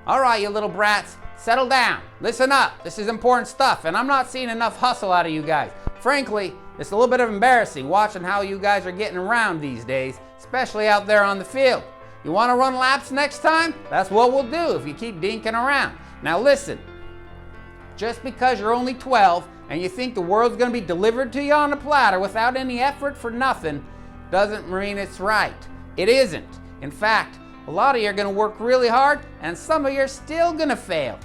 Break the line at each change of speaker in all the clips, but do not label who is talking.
All right, you little brats, settle down. Listen up. This is important stuff, and I'm not seeing enough hustle out of you guys. Frankly, it's a little bit of embarrassing watching how you guys are getting around these days, especially out there on the field. You want to run laps next time? That's what we'll do if you keep dinking around. Now listen, just because you're only 12 and you think the world's going to be delivered to you on a platter without any effort for nothing, doesn't mean it's right. It isn't. In fact, a lot of you are going to work really hard, and some of you are still going to fail.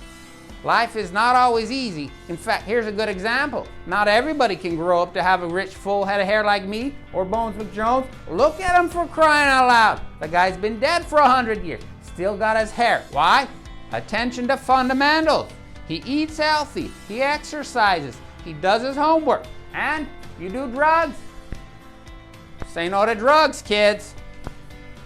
Life is not always easy. In fact, here's a good example. Not everybody can grow up to have a rich, full head of hair like me or Bones McJones. Look at him, for crying out loud. The guy's been dead for 100 years. Still got his hair. Why? Attention to fundamentals. He eats healthy. He exercises. He does his homework. And you do drugs? Say no to drugs, kids.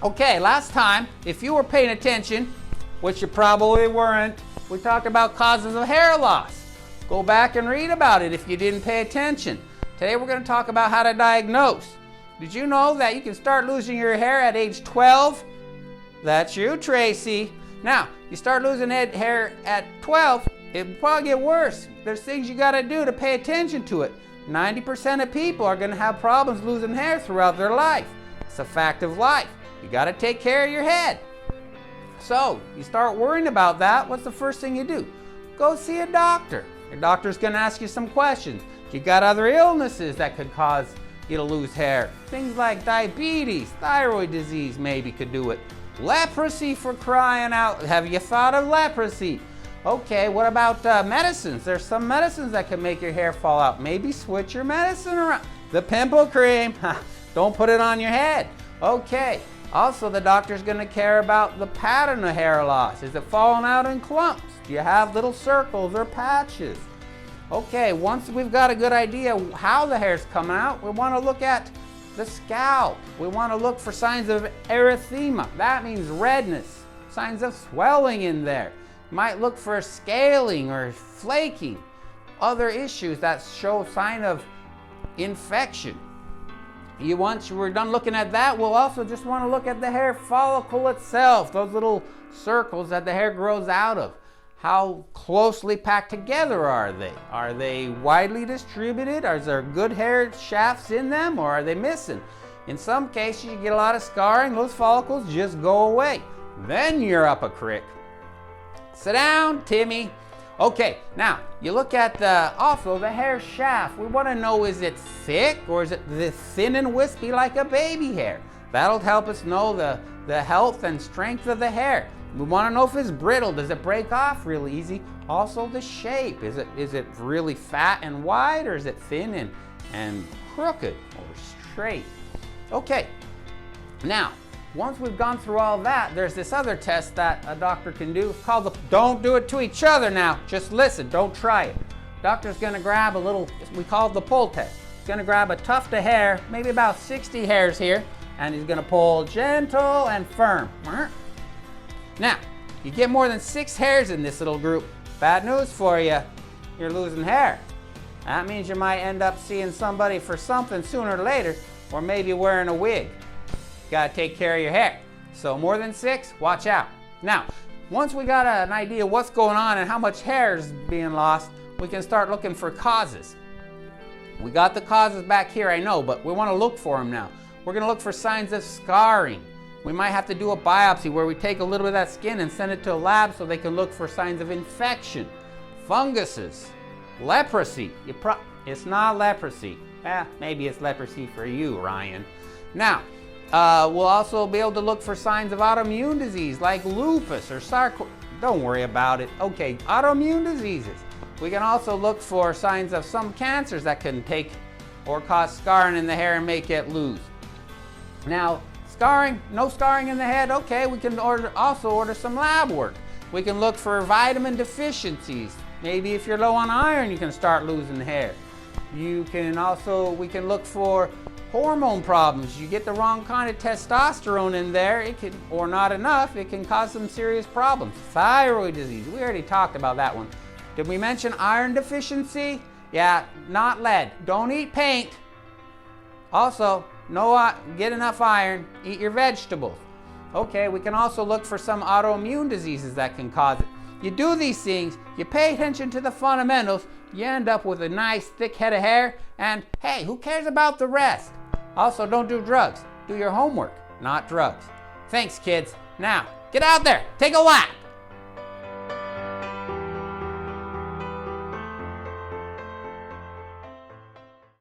Okay, last time, if you were paying attention, which you probably weren't, we talked about causes of hair loss. Go back and read about it if you didn't pay attention. Today we're going to talk about how to diagnose. Did you know that you can start losing your hair at age 12? That's you, Tracy. Now, you start losing hair at 12, it'll probably get worse. There's things you got to do to pay attention to it. 90% of people are going to have problems losing hair throughout their life. It's a fact of life. You got to take care of your head. So, you start worrying about that, what's the first thing you do? Go see a doctor. Your doctor's going to ask you some questions. You got other illnesses that could cause you to lose hair. Things like diabetes, thyroid disease maybe could do it. Leprosy, for crying out. Have you thought of leprosy? Okay, what about medicines? There's some medicines that can make your hair fall out. Maybe switch your medicine around. The pimple cream, don't put it on your head. Okay. Also, the doctor's going to care about the pattern of hair loss. Is it falling out in clumps? Do you have little circles or patches? Okay, once we've got a good idea how the hair's coming out, we want to look at the scalp. We want to look for signs of erythema. That means redness, signs of swelling in there. You might look for scaling or flaking, other issues that show sign of infection. Once we're done looking at that, we'll also just want to look at the hair follicle itself, those little circles that the hair grows out of. How closely packed together are they? Are they widely distributed? Are there good hair shafts in them, or are they missing? In some cases, you get a lot of scarring, those follicles just go away. Then you're up a creek. Sit down, Timmy. Okay, now you look at also the hair shaft. We want to know, is it thick or is it thin and wispy like a baby hair? That'll help us know the health and strength of the hair. We want to know if it's brittle. Does it break off really easy? Also the shape. Is it really fat and wide, or is it thin and crooked or straight? Okay, now once we've gone through all that, there's this other test that a doctor can do. It's called don't do it to each other now. Just listen, don't try it. Doctor's gonna grab a little, we call it the pull test. He's gonna grab a tuft of hair, maybe about 60 hairs here, and he's gonna pull gentle and firm. Now, you get more than 6 hairs in this little group. Bad news for you, you're losing hair. That means you might end up seeing somebody for something sooner or later, or maybe wearing a wig. Got to take care of your hair. So more than 6, watch out. Now, once we got an idea what's going on and how much hair is being lost, we can start looking for causes. We got the causes back here, I know, but we want to look for them now. We're going to look for signs of scarring. We might have to do a biopsy where we take a little bit of that skin and send it to a lab so they can look for signs of infection, funguses, leprosy. It's not leprosy. Maybe it's leprosy for you, Ryan. Now, we'll also be able to look for signs of autoimmune disease like lupus or sarcoidosis. Don't worry about it. Okay, autoimmune diseases. We can also look for signs of some cancers that can take or cause scarring in the hair and make it loose. Now, scarring, no scarring in the head, okay, we can also order some lab work. We can look for vitamin deficiencies. Maybe if you're low on iron, you can start losing hair. We can look for hormone problems. You get the wrong kind of testosterone in there, or not enough, it can cause some serious problems. Thyroid disease, we already talked about that one. Did we mention iron deficiency? Yeah, not lead. Don't eat paint. Also, get enough iron, eat your vegetables. Okay, we can also look for some autoimmune diseases that can cause it. You do these things, you pay attention to the fundamentals, you end up with a nice thick head of hair, and hey, who cares about the rest? Also, don't do drugs. Do your homework, not drugs. Thanks, kids. Now, get out there, take a lap.